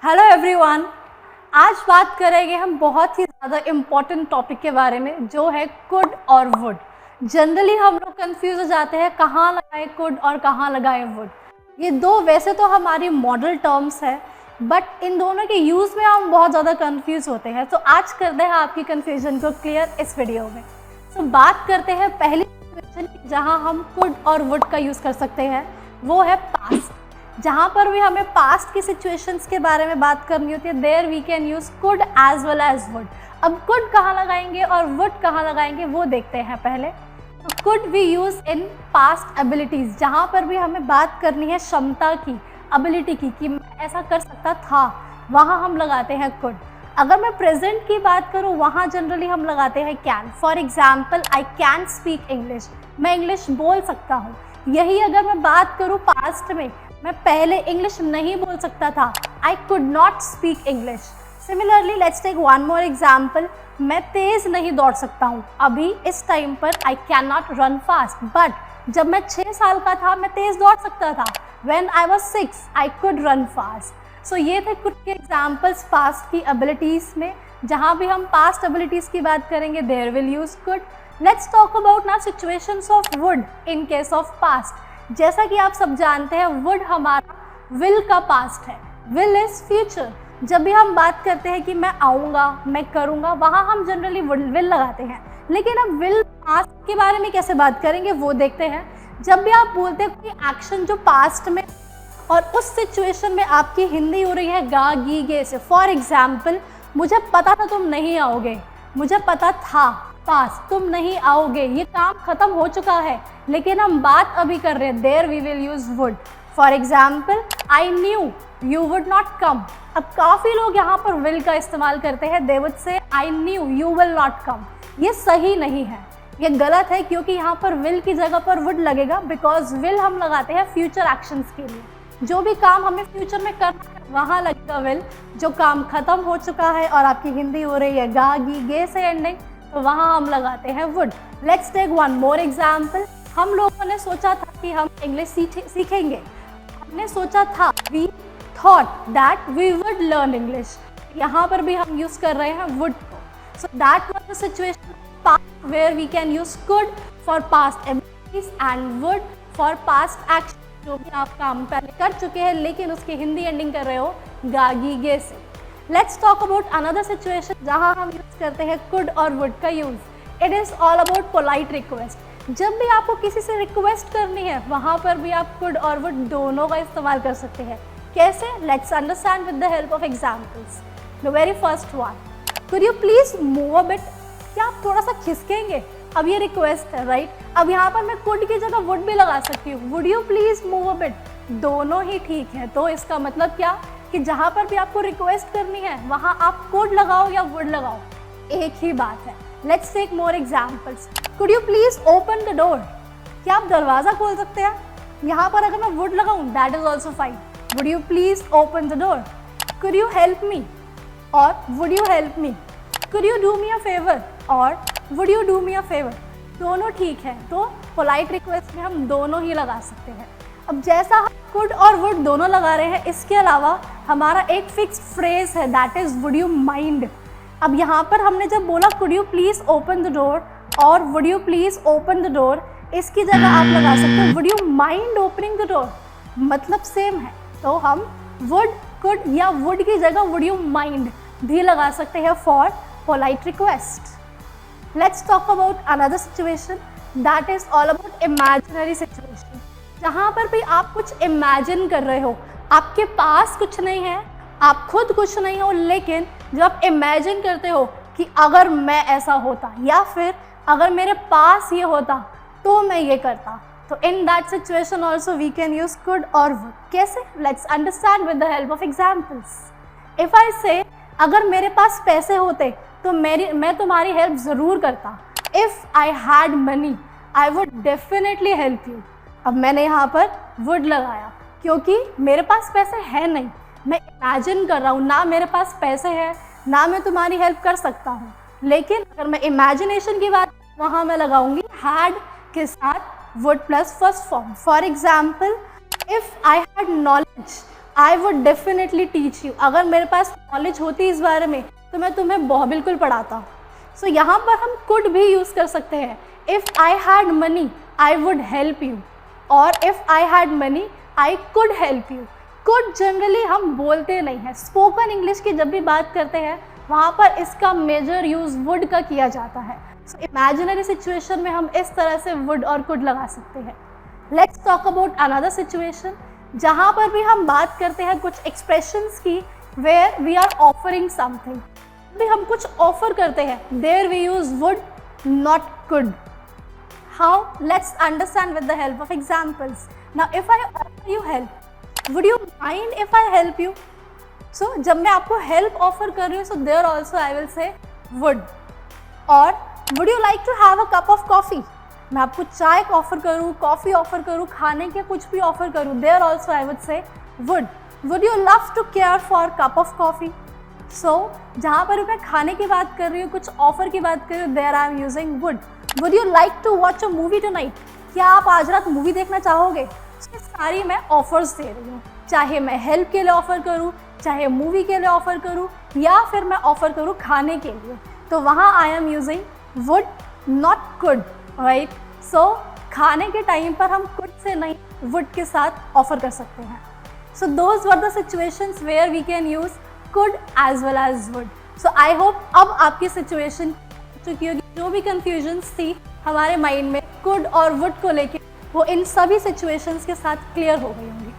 Hello everyone. आज बात करेंगे हम बहुत ही ज़्यादा इम्पॉर्टेंट टॉपिक के बारे में, जो है कुड और वुड। जनरली हम लोग कंफ्यूज हो जाते हैं कहाँ लगाए कुड और कहाँ लगाए वुड। ये दो वैसे तो हमारी मॉडल टर्म्स है, बट इन दोनों के यूज़ में हम बहुत ज़्यादा कंफ्यूज होते हैं। तो आज करते हैं आपकी कन्फ्यूजन को क्लियर इस वीडियो में। तो बात करते हैं पहली सिचुएशन जहाँ हम कुड और वुड का यूज़ कर सकते हैं, वो है पास्ट। जहाँ पर भी हमें पास्ट की सिचुएशंस के बारे में बात करनी होती है, there we can use could as well as would. अब कुड कहाँ लगाएंगे और वुड कहाँ लगाएंगे वो देखते हैं पहले। तो could we use in past abilities, जहाँ पर भी हमें बात करनी है क्षमता की, एबिलिटी की, कि मैं ऐसा कर सकता था, वहाँ हम लगाते हैं कुड। अगर मैं प्रेजेंट की बात करूँ, वहाँ जनरली हम लगाते हैं can. For example, I can speak English, मैं इंग्लिश बोल सकता हूँ। यही अगर मैं बात करूँ पास्ट में, मैं पहले इंग्लिश नहीं बोल सकता था, I could not speak English. Similarly let's take one more example, मैं तेज़ नहीं दौड़ सकता हूँ अभी इस टाइम पर, I can not run fast, but जब मैं 6 साल का था मैं तेज़ दौड़ सकता था। When I was 6 I could run fast. So ये थे कुछ के एग्जाम्पल्स पास्ट की एबिलिटीज़ में। जहाँ भी हम पास्ट एबिलिटीज़ की बात करेंगे, there will use could. Let's talk about now situations of would in case of past. जैसा कि आप सब जानते हैं, वुड हमारा विल का पास्ट है, विल इज फ्यूचर। जब भी हम बात करते हैं कि मैं आऊँगा, मैं करूँगा, वहाँ हम जनरली विल लगाते हैं। लेकिन अब विल पास्ट के बारे में कैसे बात करेंगे वो देखते हैं। जब भी आप बोलते हैं कोई एक्शन जो पास्ट में और उस सिचुएशन में आपकी हिंदी हो रही है गा गी गे से, फॉर एग्जाम्पल, मुझे पता था तुम नहीं आओगे, मुझे पता था, पास, तुम नहीं आओगे, ये काम खत्म हो चुका है, लेकिन हम बात अभी कर रहे हैं, there we will use would. For example, I knew you would not come. अब काफ़ी लोग यहाँ पर विल का इस्तेमाल करते हैं, they would say I knew you will not come. ये सही नहीं है, ये गलत है, क्योंकि यहाँ पर विल की जगह पर वुड लगेगा, बिकॉज विल हम लगाते हैं फ्यूचर एक्शंस के लिए। जो भी काम हमें फ्यूचर में करना है वहाँ लगेगा विल। जो काम खत्म हो चुका है और आपकी हिंदी हो रही है गा गी गे से एंडिंग, तो वहाँ हम लगाते हैं would. Let's take one more example. हम लोगों ने सोचा था कि हम इंग्लिश सीखेंगे, हमने सोचा था, we thought that we would learn English. यहाँ पर भी हम यूज़ कर रहे हैं वुड को। So that was the situation past where we can use could for past abilities and would for past action, जो भी आप काम पहले कर चुके हैं लेकिन उसकी हिंदी एंडिंग कर रहे हो गा गी गे से। Let's talk about another situation जहाँ हम यूज़ करते हैं कुड और वुड का use. It is all about polite request. जब भी आपको किसी से रिक्वेस्ट करनी है, वहाँ पर भी आप कुड और वुड दोनों का इस्तेमाल कर सकते हैं। कैसे? Let's understand with the help of examples. The very first one, could you please move a bit. क्या आप थोड़ा सा खिसकेंगे? अब ये रिक्वेस्ट है, राइट? अब यहाँ पर मैं कुड की जगह वुड भी लगा सकती हूँ, would you please move a bit. दोनों ही ठीक है। तो इसका मतलब क्या कि जहाँ पर भी आपको रिक्वेस्ट करनी है वहाँ आप कुड लगाओ या वुड लगाओ, एक ही बात है। Let's take more examples. Could you please open the door. क्या आप दरवाज़ा खोल सकते हैं? यहाँ पर अगर मैं वुड लगाऊँ, that is also fine. Would you please open the door. Could you help me और would you help me. Could you do me a favour और would you do me a favour. दोनों ठीक है, तो polite request में हम दोनों ही लगा सकते हैं। अब जैसा हम कुड और वुड दोनों लगा रहे हैं, इसके अलावा हमारा एक फिक्स फ्रेज है, that is would you mind. अब यहाँ पर हमने जब बोला could you please open the door और would you please open the door, इसकी जगह आप लगा सकते हो would you mind opening the door, मतलब सेम है। तो हम वुड, कुड या वुड की जगह वुड यू माइंड भी लगा सकते हैं for polite request. Let's talk about another situation, that is all about imaginary situation. जहाँ पर भी आप कुछ इमेजिन कर रहे हो, आपके पास कुछ नहीं है, आप खुद कुछ नहीं हो, लेकिन जब आप इमेजिन करते हो कि अगर मैं ऐसा होता या फिर अगर मेरे पास ये होता तो मैं ये करता, तो in that situation also we can use could और वुड। कैसे? Let's understand with the help of examples. If I say, अगर मेरे पास पैसे होते तो मैं तुम्हारी हेल्प ज़रूर करता। If I had money I would definitely help you. अब मैंने यहाँ पर वुड लगाया क्योंकि मेरे पास पैसे हैं नहीं, मैं इमेजिन कर रहा हूँ, ना मेरे पास पैसे हैं ना मैं तुम्हारी हेल्प कर सकता हूँ। लेकिन अगर मैं इमेजिनेशन की बात, वहाँ मैं लगाऊंगी हैड के साथ would plus first form. For example, if I had knowledge I would definitely teach you. अगर मेरे पास नॉलेज होती इस बारे में तो मैं तुम्हें बहुत बिल्कुल पढ़ाता। सो यहाँ पर हम कुड भी यूज़ कर सकते हैं। If I had money I would help you, और if I had money I could help you. Could जनरली हम बोलते नहीं हैं, स्पोकन इंग्लिश की जब भी बात करते हैं वहाँ पर इसका मेजर यूज़ वुड का किया जाता है। सो इमेजिनरी सिचुएशन में हम इस तरह से वुड और कुड लगा सकते हैं। Let's talk about another situation, जहाँ पर भी हम बात करते हैं कुछ एक्सप्रेशंस की where we are offering something. भी हम कुछ ऑफर करते हैं, there we use would not could. How? Let's understand with the help of examples. Now if I offer you help, would you mind if I help you? So जब मैं आपको help offer कर रही हूँ, so there also I will say would. और would you like to have a cup of coffee? मैं आपको चाय ऑफर करूँ, कॉफ़ी ऑफर करूँ, खाने के कुछ भी ऑफर करूँ, there also I would say would. Would you love to care for cup of coffee? So जहाँ पर मैं खाने की बात कर रही हूँ, कुछ ऑफर की बात कर रही हूँ, there I am using would. Would you like to watch a movie tonight? क्या आप आज रात मूवी देखना चाहोगे? उसमें सारी मैं ऑफर्स दे रही हूँ, चाहे मैं हेल्प के लिए ऑफर करूँ, चाहे मूवी के लिए ऑफर करूँ, या फिर मैं ऑफर करूँ खाने के लिए, तो वहाँ I am using would not could, right? So खाने के टाइम पर हम कुड से नहीं वुड के साथ ऑफर कर सकते हैं। So those were the situations where we can use could as well as would. So I hope अब आपकी सिचुएशन चुकी होगी, जो भी कन्फ्यूजन्स थी हमारे माइंड में कुड और वुड को लेके, वो इन सभी सिचुएशंस के साथ क्लियर हो गई होंगी।